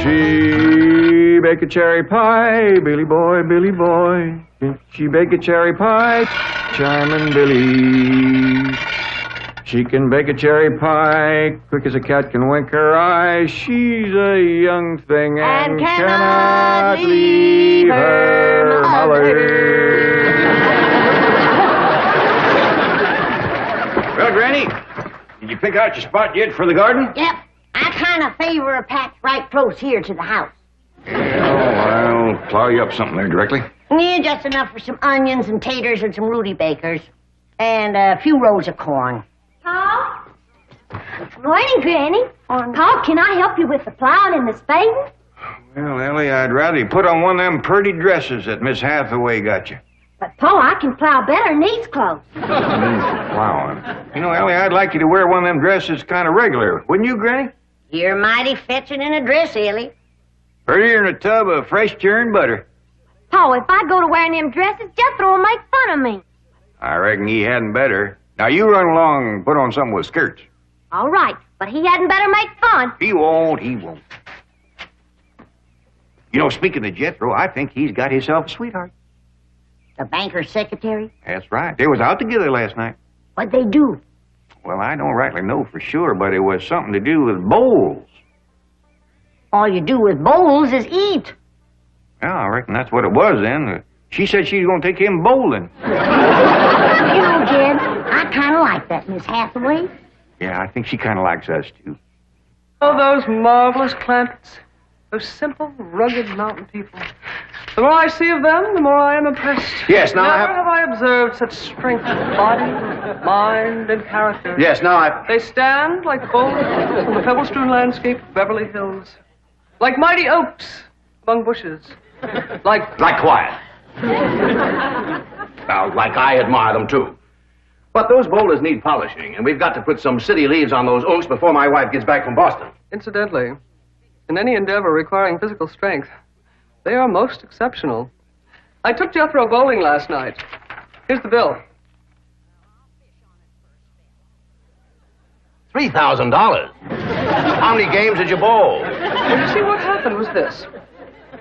She bake a cherry pie, Billy boy, Billy boy. She bake a cherry pie, Charmin' Billy. She can bake a cherry pie, quick as a cat can wink her eye. She's a young thing and cannot leave her mother. Well, Granny, did you pick out your spot yet for the garden? Yep. I kind of favor a patch right close here to the house. Yeah, I'll plow you up something there directly. Yeah, just enough for some onions and taters and some Rudy Bakers. And a few rows of corn. Paul? Morning, Granny. Paul, can I help you with the plowing and the spading? Well, Ellie, I'd rather you put on one of them pretty dresses that Miss Hathaway got you. But, Paul, I can plow better in these clothes. Plowing. You know, Ellie, I'd like you to wear one of them dresses kind of regular. Wouldn't you, Granny? You're mighty fetching in a dress, Ellie. Prettier than a tub of fresh churned butter. Paul, if I go to wearing them dresses, Jethro will make fun of me. I reckon he hadn't better. Now, you run along and put on something with skirts. All right, but he hadn't better make fun. He won't, he won't. You know, speaking of Jethro, I think he's got himself a sweetheart. The banker's secretary? That's right. They was out together last night. What'd they do? Well, I don't rightly know for sure, but it was something to do with bowls. All you do with bowls is eat. Yeah, I reckon that's what it was then. She said she was going to take him bowling. You know, Jed, I kind of like that Miss Hathaway. Yeah, I think she kind of likes us, too. Oh, those marvelous Clampetts. Those simple, rugged mountain people. The more I see of them, the more I am impressed. Yes, now Never have I observed such strength of body, mind, and character. Yes, now I... They stand like boulders on the pebble-strewn landscape of Beverly Hills. Like mighty oaks among bushes. Like quiet. Now, like I admire them, too. But those boulders need polishing, and we've got to put some city leaves on those oaks before my wife gets back from Boston. Incidentally, in any endeavor requiring physical strength, they are most exceptional. I took Jethro bowling last night. Here's the bill. $3,000. How many games did you bowl? Well, you see, what happened was this.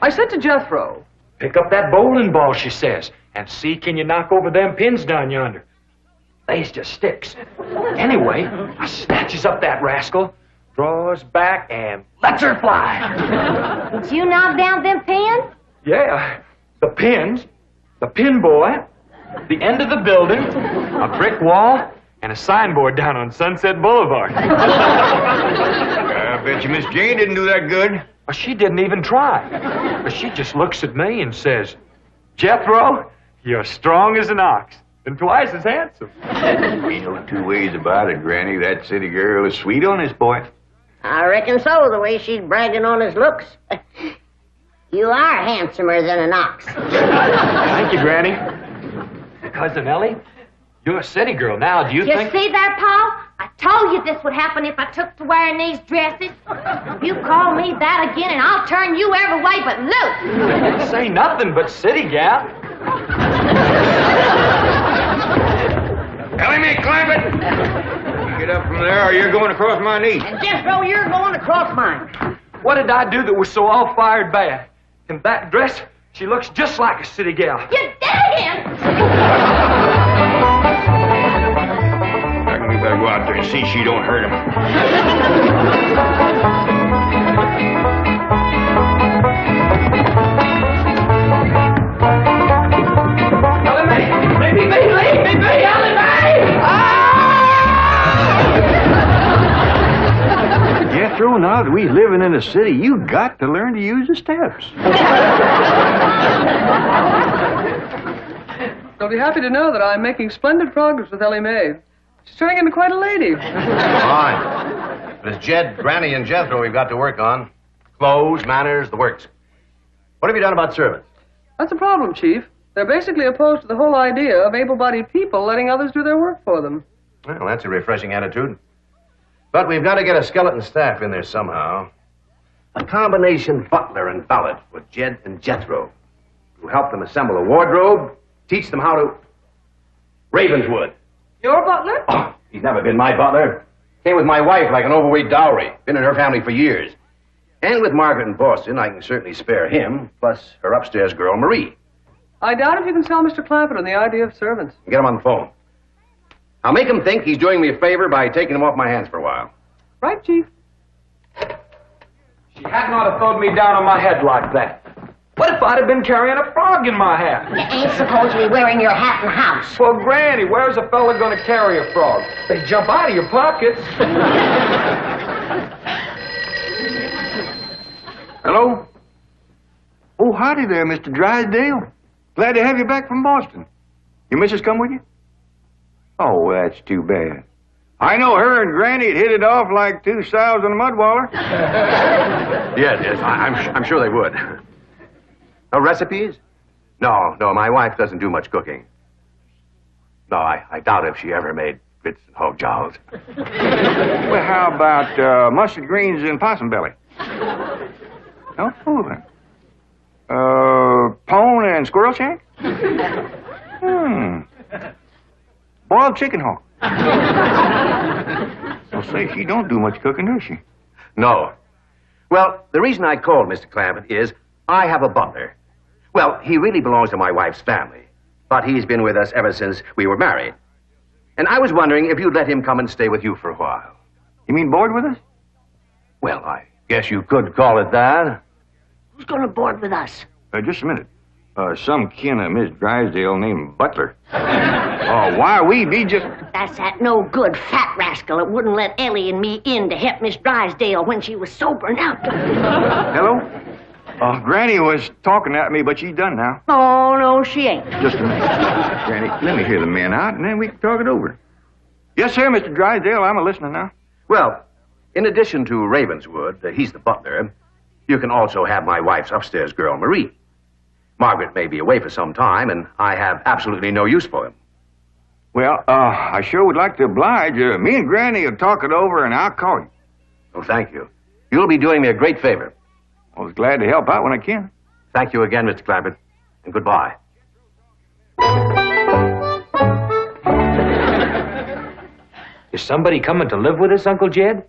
I said to Jethro, "Pick up that bowling ball," she says, "and see can you knock over them pins down yonder. They's just sticks." Anyway, I snatches up that rascal, draws back, and lets her fly. Did you knock down them pins? Yeah, the pins, the pin boy, the end of the building, a brick wall, and a signboard down on Sunset Boulevard. I bet you Miss Jane didn't do that good. Well, she didn't even try. But she just looks at me and says, "Jethro, you're strong as an ox and twice as handsome." Ain't no two ways about it, Granny. That city girl is sweet on this boy. I reckon so, the way she's bragging on his looks. You are handsomer than an ox. Thank you, Granny. Cousin Ellie, you're a city girl now. Do you You think... see there, Paul? I told you this would happen if I took to wearing these dresses. You call me that again, and I'll turn you every way but loose. You say nothing but city gal. Ellie Mae Clampett! Get up from there or you're going across my knee. And Jethro, you're going across mine. What did I do that was so all-fired bad? In that dress, she looks just like a city gal. You did it again! I reckon we better go out there and see she don't hurt him. Ellie Mae! Maybe me! Ellie Mae! Jethro, now that we living in the city, you got to learn to use the steps. You'll be happy to know that I'm making splendid progress with Ellie Mae. She's turning into quite a lady. Fine. But it's Jed, Granny, and Jethro we've got to work on. Clothes, manners, the works. What have you done about servants? That's a problem, Chief. They're basically opposed to the whole idea of able-bodied people letting others do their work for them. Well, that's a refreshing attitude. But we've got to get a skeleton staff in there somehow. A combination butler and valet with Jed and Jethro, who help them assemble a wardrobe, teach them how to... Ravenswood. Your butler? Oh, he's never been my butler. Came with my wife like an overweight dowry. Been in her family for years. And with Margaret in Boston, I can certainly spare him, plus her upstairs girl, Marie. I doubt if you can sell Mr. Clampett on the idea of servants. Get him on the phone. I'll make him think he's doing me a favor by taking him off my hands for a while. Right, Chief? She hadn't ought to thrown me down on my head like that. What if I'd have been carrying a frog in my hat? You ain't supposed to be wearing your hat in the house. Well, Granny, where's a fella going to carry a frog? They jump out of your pockets. Hello? Oh, howdy there, Mr. Drysdale. Glad to have you back from Boston. Your missus come with you? Oh, that's too bad. I know her and Granny'd hit it off like two sows in a mud waller. Yes, I'm sure they would. No recipes? No, my wife doesn't do much cooking. No, I doubt if she ever made grits and hog jowls. Well, how about mustard greens and possum belly? No? Pone and squirrel shank? Boiled chicken hawk. Well, say, she don't do much cooking, does she? No. Well, the reason I called Mr. Clampett is I have a butler. Well, he really belongs to my wife's family, but he's been with us ever since we were married. And I was wondering if you'd let him come and stay with you for a while. You mean board with us? Well, I guess you could call it that. Who's going to board with us? Just a minute. Some kin of Miss Drysdale named Butler. Why, we be just... That's that no good fat rascal that wouldn't let Ellie and me in to help Miss Drysdale when she was sober now. Hello? Granny was talking at me, but she's done now. Oh, no, she ain't. Just a minute. Granny, let me hear the men out, and then we can talk it over. Yes, sir, Mr. Drysdale. I'm a-listening now. Well, in addition to Ravenswood, he's the butler, you can also have my wife's upstairs girl, Marie. Margaret may be away for some time, and I have absolutely no use for him. Well, I sure would like to oblige. Me and Granny will talk it over, and I'll call you. Oh, thank you. You'll be doing me a great favor. I was glad to help out when I can. Thank you again, Mr. Clampett, and goodbye. Is somebody coming to live with us, Uncle Jed?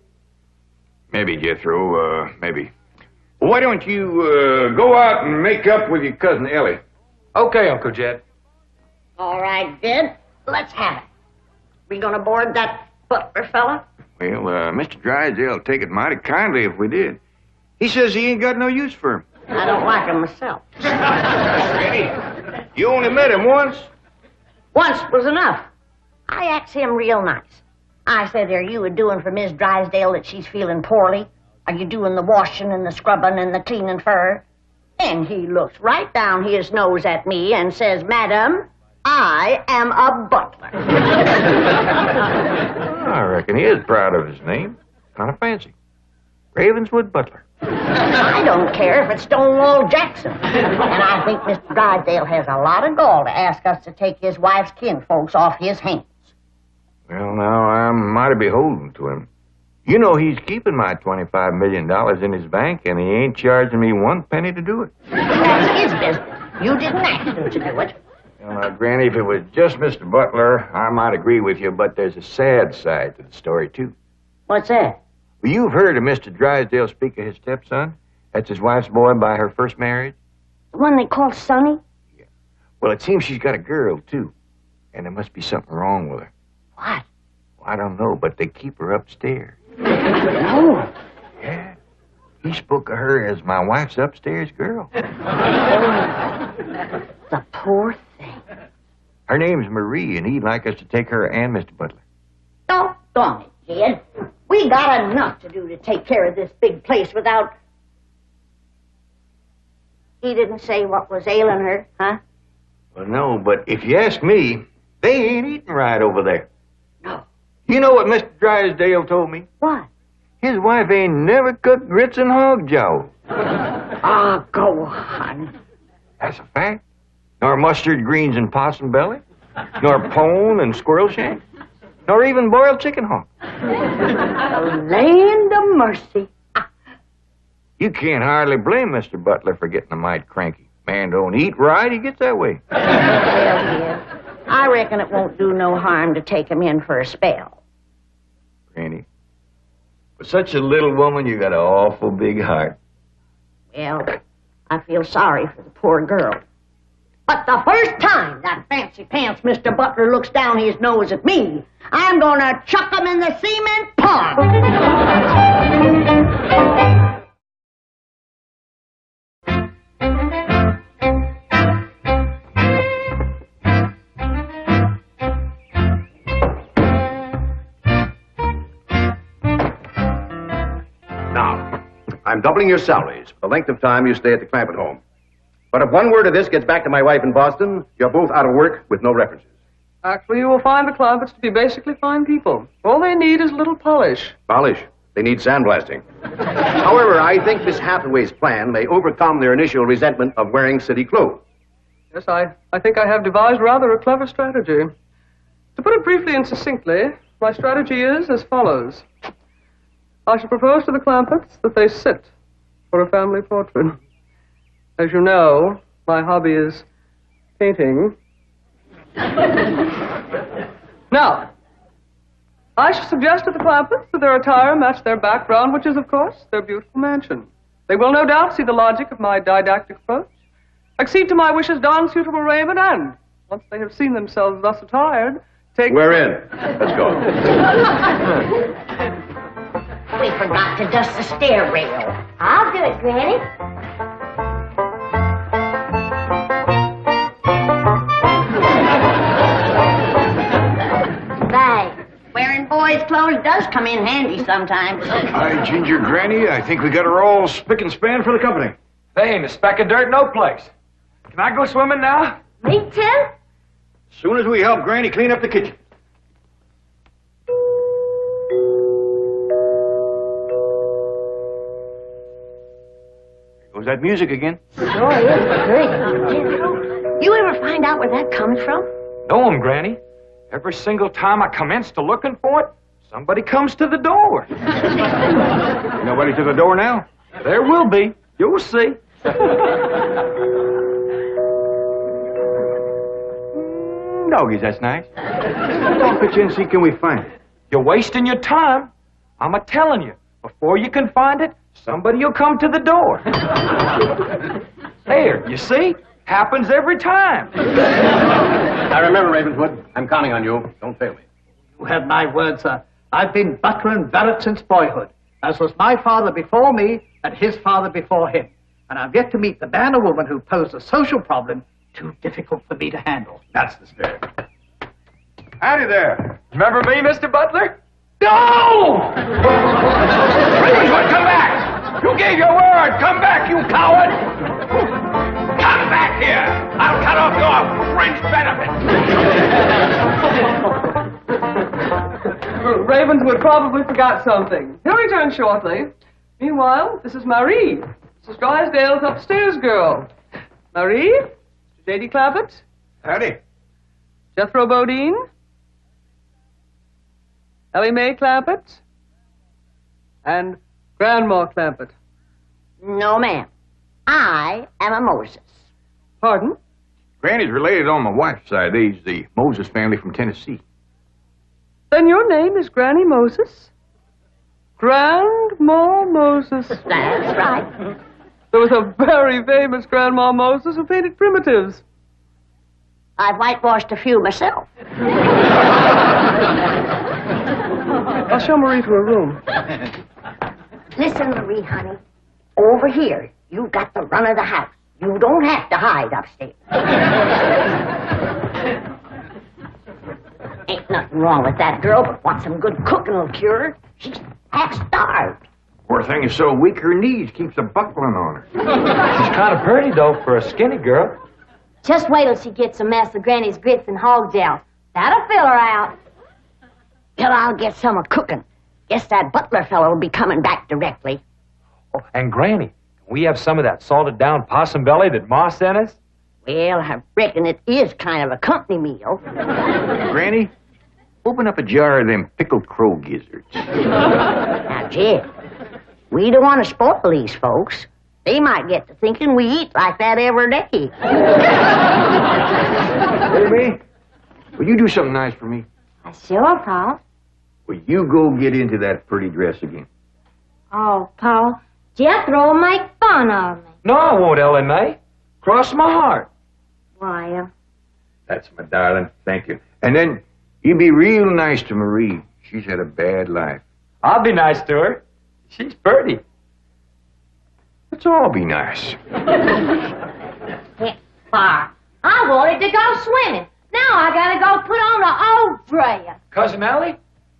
Maybe, Jethro, maybe. Why don't you go out and make up with your cousin Ellie? Okay, Uncle Jed. All right, Jed. Let's have it. We going to board that butler fella? Well, Mr. Drysdale will take it mighty kindly if we did. He says he ain't got no use for him. I don't like him myself. Granny, you only met him once. Once was enough. I asked him real nice. I said, are you doing for Miss Drysdale that she's feeling poorly? Are you doing the washing and the scrubbing and the cleaning for her? And he looks right down his nose at me and says, Madam, I am a butler. I reckon he is proud of his name. Kind of fancy. Ravenswood Butler. I don't care if it's Stonewall Jackson. And I think Mr. Drysdale has a lot of gall to ask us to take his wife's kinfolks off his hands. Well, now, I'm mighty beholden to him. You know he's keeping my $25 million in his bank, and he ain't charging me one penny to do it. That's his business. You didn't ask him to do it. Well, now, Granny, if it was just Mr. Butler, I might agree with you, but there's a sad side to the story, too. What's that? Well, you've heard of Mr. Drysdale speak of his stepson. That's his wife's boy by her first marriage. The one they call Sonny? Yeah. Well, it seems she's got a girl, too. And there must be something wrong with her. What? Well, I don't know, but they keep her upstairs. No. Yeah. He spoke of her as my wife's upstairs girl. The poor thing. Her name's Marie, and he'd like us to take her and Mr. Butler. Doggone it, kid. We got enough to do to take care of this big place without... He didn't say what was ailing her, huh? Well, no, but if you ask me, they ain't eating right over there. No. You know what Mr. Drysdale told me? What? His wife ain't never cooked grits and hog jowl. Ah, go on. That's a fact. Nor mustard greens and possum belly. Nor pone and squirrel shank. Nor even boiled chicken hawk. Land of mercy. You can't hardly blame Mr. Butler for getting a mite cranky. Man don't eat right, he gets that way. Well, dear, I reckon it won't do no harm to take him in for a spell. Granny, for such a little woman, you got an awful big heart. Well, I feel sorry for the poor girl. But the first time that fancy pants Mr. Butler looks down his nose at me, I'm gonna chuck him in the cement pond. Now, I'm doubling your salaries for the length of time you stay at the Clampett home. But if one word of this gets back to my wife in Boston, you're both out of work with no references. Actually, you will find the Clampetts to be basically fine people. All they need is a little polish. Polish. They need sandblasting. However, I think Miss Hathaway's plan may overcome their initial resentment of wearing city clothes. Yes, I think I have devised rather a clever strategy. To put it briefly and succinctly, my strategy is as follows. I shall propose to the Clampetts that they sit for a family portrait. As you know, my hobby is painting. Now, I shall suggest to the Clampetts that their attire match their background, which is, of course, their beautiful mansion. They will no doubt see the logic of my didactic approach, accede to my wishes, don suitable raiment, and, once they have seen themselves thus attired, take... We're in. Let's go. We forgot to dust the stair rail. I'll do it, Granny. Besides, wearing boys' clothes does come in handy sometimes. Hi, Ginger Granny. I think we got her all spick and span for the company. They ain't a speck of dirt no place. Can I go swimming now? Me, Tim? As soon as we help Granny clean up the kitchen. Was that music again? Sure is great. You ever find out where that comes from? Know 'em, Granny. Every single time I commence to looking for it, somebody comes to the door. Nobody to the door now? There will be. You'll see. Doggies, that's nice. I'll pitch in and see, can we find it? You're wasting your time. I'm a-telling you, before you can find it, somebody will come to the door. There, you see? Happens every time. Now remember, Ravenswood, I'm counting on you. Don't fail me. You have my word, sir. I've been butler and valet since boyhood, as was my father before me and his father before him. And I've yet to meet the man or woman who posed a social problem too difficult for me to handle. That's the spirit. Howdy there. Remember me, Mr. Butler? No! Ravenswood, come back! You gave your word! Come back, you coward! Come back here! I'll cut off your fringe benefits! Ravenswood probably forgot something. He'll return shortly. Meanwhile, this is Marie. Mrs. Drysdale's upstairs girl. Marie, Mr. J.D. Clampett, Howdy. Jethro Bodine, Ellie Mae Clampett, and Grandma Clampett. No, ma'am. I am a Moses. Pardon? Granny's related on my wife's side. They's the Moses family from Tennessee. Then your name is Granny Moses? Grandma Moses. That's right. There was a very famous Grandma Moses who painted primitives. I've whitewashed a few myself. I'll show Marie to her room. Listen, Marie, honey. Over here, you got the run of the house. You don't have to hide upstairs. Ain't nothing wrong with that girl, but what some good cooking will cure her. She's half starved. Poor thing is so weak her knees keeps a buckling on her. She's kind of pretty, though, for a skinny girl. Just wait till she gets a mess of Granny's grits and hog gels. That'll fill her out. Till I'll get some of cooking. Guess that butler fellow will be coming back directly. Oh, and Granny, can we have some of that salted down possum belly that Ma sent us? Well, I reckon it is kind of a company meal. Granny, open up a jar of them pickled crow gizzards. Now, Jed, we don't want to spoil these folks. They might get to thinking we eat like that every day. Baby, will you do something nice for me? Sure, Paul. Will you go get into that pretty dress again? Oh, Paul, Jethro'll make fun of me. No, I won't, Ellie Mae. Cross my heart. Why, That's my darling. Thank you. And then you be real nice to Marie. She's had a bad life. I'll be nice to her. She's pretty. Let's all be nice. heck, far. I wanted to go swimming. Now I gotta go put on an old dress. Cousin Ellie,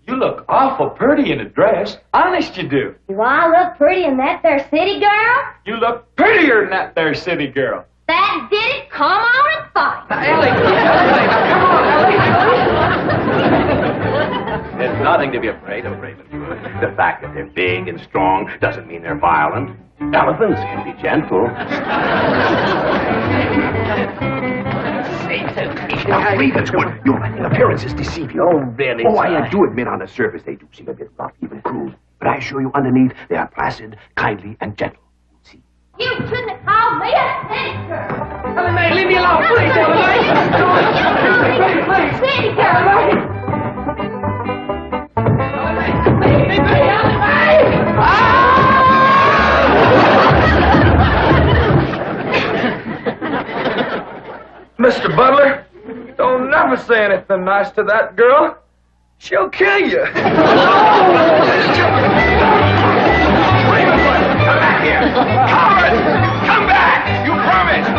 you look awful pretty in a dress. Honest you do. Do I look pretty in that there city girl? You look prettier than that there city girl. That did it. Come on and fight. There's nothing to be afraid of, Ravenwood. The fact that they're big and strong doesn't mean they're violent. Elephants can be gentle. Now, Ravenswood, your appearances deceive you. Oh, really? Oh, I do admit on the surface they do seem a bit rough, even cruel. But I assure you, underneath, they are placid, kindly, and gentle. See? You shouldn't have called me a city girl. Ellie Mae, leave me alone, please, Ellie Mae. City girl. Mr. Butler, don't never say anything nice to that girl. She'll kill you. Come back here! Coward! Come back! You promised!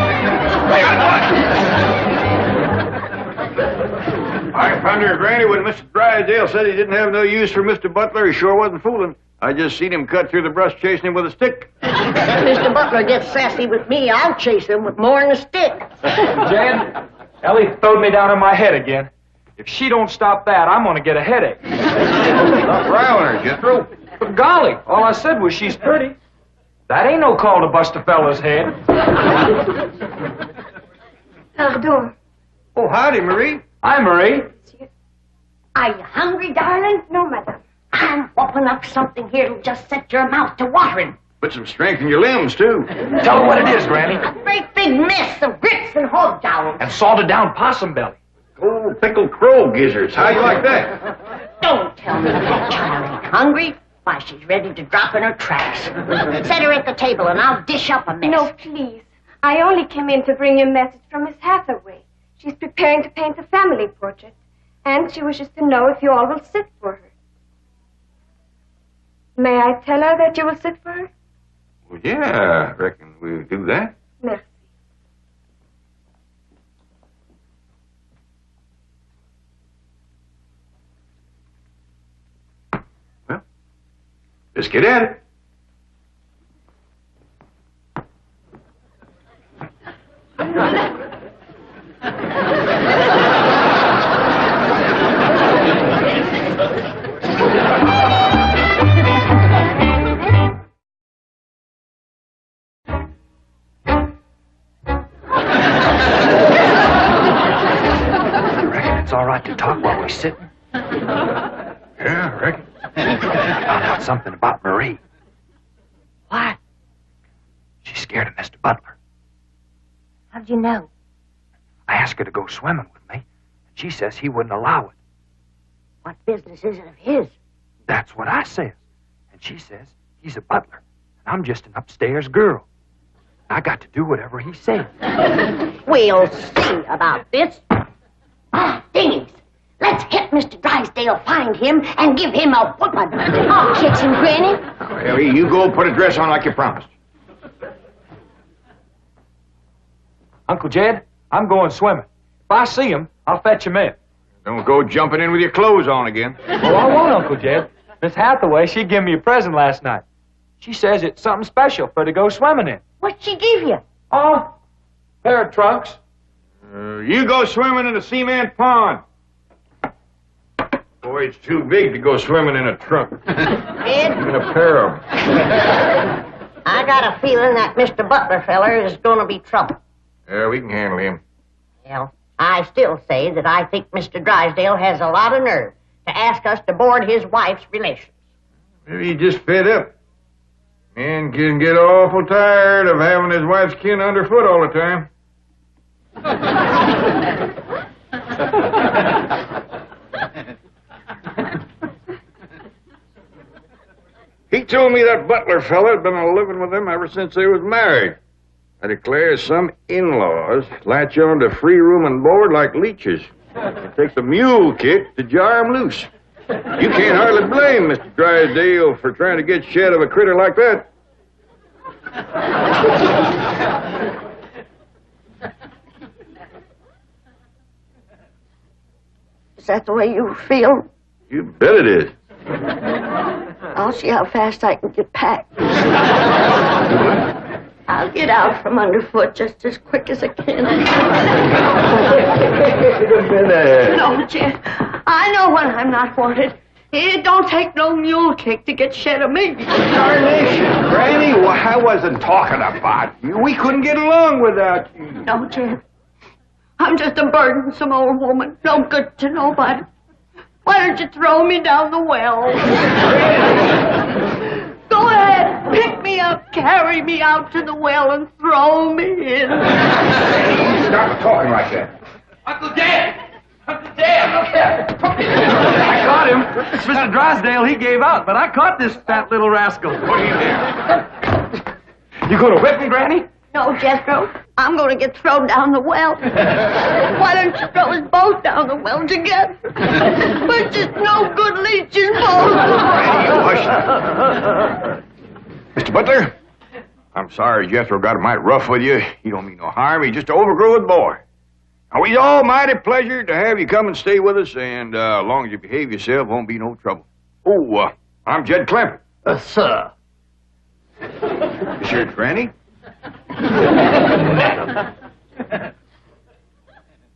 I pondered, Granny, when Mr. Drysdale said he didn't have no use for Mr. Butler, he sure wasn't fooling. I just seen him cut through the brush chasing him with a stick. If Mr. Butler gets sassy with me, I'll chase him with more than a stick. Jan, Ellie throwed me down on my head again. If she don't stop that, I'm gonna get a headache. Stop riling her, Jethro. But golly, all I said was she's pretty. That ain't no call to bust a fella's head. Pardon. Oh, howdy, Marie. Hi, Marie. Are you hungry, darling? No, madame. I'm whopping up something here that'll just set your mouth to watering. Put some strength in your limbs, too. Tell her what it is, Granny. A great big mess of grits and hog jowls. And salted down possum belly. Oh, pickled crow gizzards. How you like that? Don't tell me that child ain't hungry. Why, she's ready to drop in her tracks. Set her at the table and I'll dish up a mess. No, please. I only came in to bring you a message from Miss Hathaway. She's preparing to paint a family portrait, and she wishes to know if you all will sit for her. May I tell her that you will sit for her? Well, yeah, I reckon we'll do that. Merci. Well, let's get at it. All right to talk while we're sitting. Yeah, I reckon. I found out something about Marie. What? She's scared of Mr. Butler. How'd you know? I asked her to go swimming with me, and she says he wouldn't allow it. What business is it of his? That's what I says. And she says he's a butler, and I'm just an upstairs girl. I got to do whatever he says. We'll see about this. Ah, dingies. Let's hit Mr. Drysdale, find him, and give him a whooping. I'll catch him, Granny. Harry, you go put a dress on like you promised. Uncle Jed, I'm going swimming. If I see him, I'll fetch him in. Don't go jumping in with your clothes on again. Oh, I won't, Uncle Jed. Miss Hathaway, she gave me a present last night. She says it's something special for her to go swimming in. What'd she give you? Oh, pair of trunks. You go swimming in the cement pond. Boy, it's too big to go swimming in a trunk. Ed, In a pair of 'em. I got a feeling that Mr. Butler feller is going to be trouble. Yeah, we can handle him. Well, I still say that I think Mr. Drysdale has a lot of nerve to ask us to board his wife's relations. Maybe he just fed up. Man can get awful tired of having his wife's kin underfoot all the time. Heat told me that Butler fella had been living with them ever since they was married. I declare some in-laws latch on to free room and board like leeches. It takes a mule kick to jar 'em loose. You can't hardly blame Mr. Drysdale for trying to get shed of a critter like that. Is that the way you feel? You bet it is. I'll see how fast I can get packed. I'll get out from underfoot just as quick as I can. No, Jed. I know when I'm not wanted. It don't take no mule kick to get shed of me. Darnation, Granny, well, I wasn't talking about you. We couldn't get along without you. No, Jed. I'm just a burdensome old woman. No good to nobody. Why don't you throw me down the well? Go ahead, pick me up, carry me out to the well, and throw me in. Stop talking like that. Uncle Dan! Uncle Dan, up there! I caught him. Mr. Drysdale, he gave out, but I caught this fat little rascal. What are you doing? You gonna whip me, Granny? No, Jethro. I'm going to get thrown down the well. Why don't you throw us both down the well together? We're just no good leeches, both. Hush. Mr. Butler, I'm sorry Jethro got it mighty rough with you. He don't mean no harm. He's just an overgrown boy. Now, we's all mighty pleasure to have you come and stay with us, and as long as you behave yourself, won't be no trouble. Oh, I'm Jed Clampett. Sir. This here's Granny.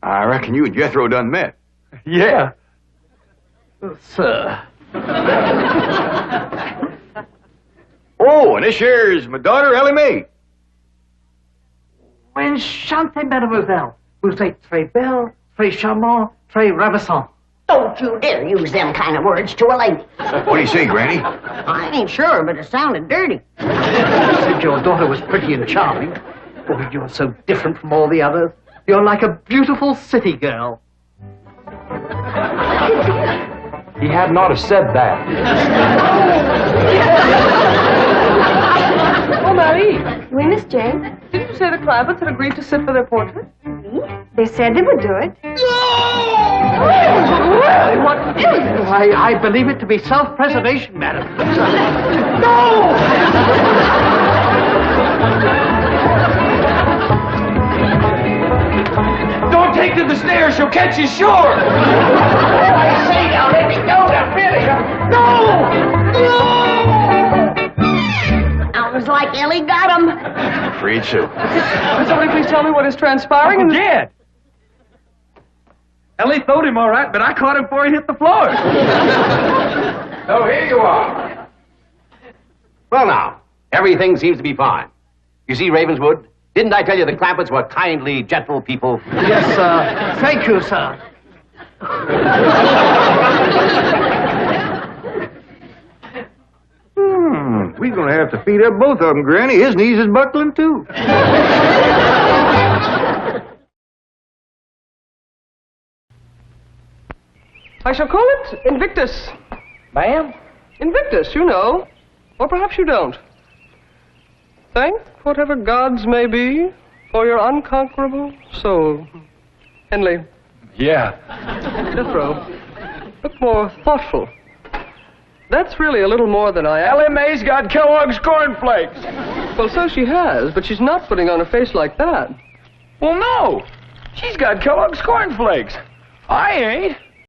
I reckon you and Jethro done met. Yeah. Sir. Oh, and this here is my daughter, Ellie Mae. Enchantée, mademoiselle. Vous êtes très belle, très charmant, très ravissant. Don't you dare use them kind of words to a lady. What do you say, Granny? I ain't sure, but it sounded dirty. You said your daughter was pretty and charming. Oh, you're so different from all the others. You're like a beautiful city girl. He had not have said that. Oh, Marie, Oui, Miss Jane. didn't you say the Clampetts had agreed to sit for their portrait? They said they would do it. Really? What is it? I believe it to be self-preservation, madam. Don't take to the stairs, she'll catch you sure! I say now, let me go now, really. Sounds like Ellie got him. Afraid so. Could somebody please tell me what is transpiring? Uncle Jed! Ellie throwed him all right, but I caught him before he hit the floor. So here you are. Well, now, everything seems to be fine. You see, Ravenswood, didn't I tell you the Clampetts were kindly, gentle people? Yes, sir. Thank you, sir. We're going to have to feed up both of them, Granny. His knees is buckling, too. I shall call it Invictus. Ma'am? Invictus, you know. Or perhaps you don't. Thank whatever gods may be for your unconquerable soul. Henley. Yeah. Jethro, look more thoughtful. That's really a little more than I am. Ellie Mae's got Kellogg's cornflakes. Well, so she has, but she's not putting on a face like that. Well, no. She's got Kellogg's cornflakes. I ain't.